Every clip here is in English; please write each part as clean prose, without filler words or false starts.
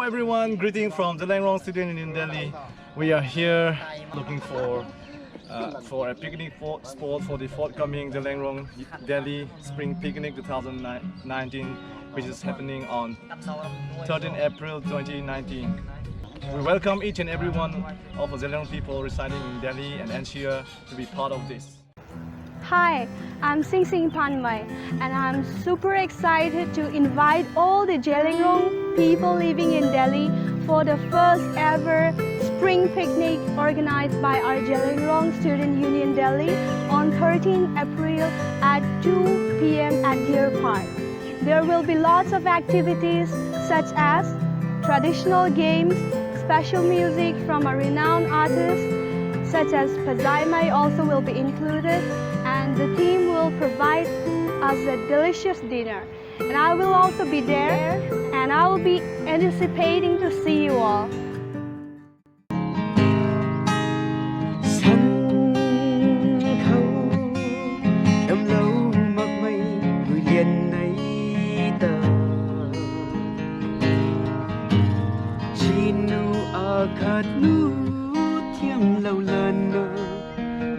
everyone, greeting from Zeliangrong student in Delhi. We are here looking for a picnic spot for the forthcoming Zeliangrong Delhi Spring Picnic 2019, which is happening on 13 April 2019. We welcome each and every one of the Zeliangrong people residing in Delhi and NCR to be part of this. Hi, I'm Gonmei, and I'm super excited to invite all the Zeliangrong people living in Delhi for the first ever spring picnic organized by our Zeliangrong Student Union Delhi on 13 April at 2 p.m. at Deer Park. There will be lots of activities such as traditional games, special music from a renowned artist such as Pazai also will be included, and the team will provide us a delicious dinner. And I will also be there, and I will be anticipating to see you all.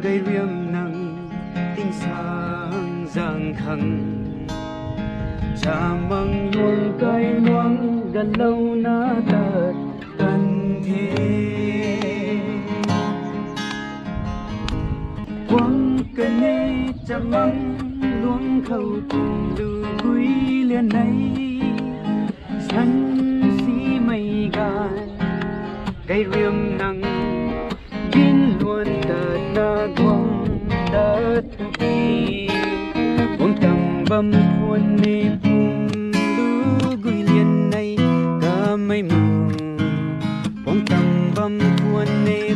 Gây riêng nắng tinh sáng giang khăng cha măng luồng cây loang gần lâu na tật tân thế quăng cây nê cha măng luồng khâu cùng lưu quý liên này sân xí mây gan gây riêng nắng Jin luôn tờ na quang đất đi quang tầm bầm thuần nê phùng lưu gửi liền này cả mây mù quang tầm bầm thuần nê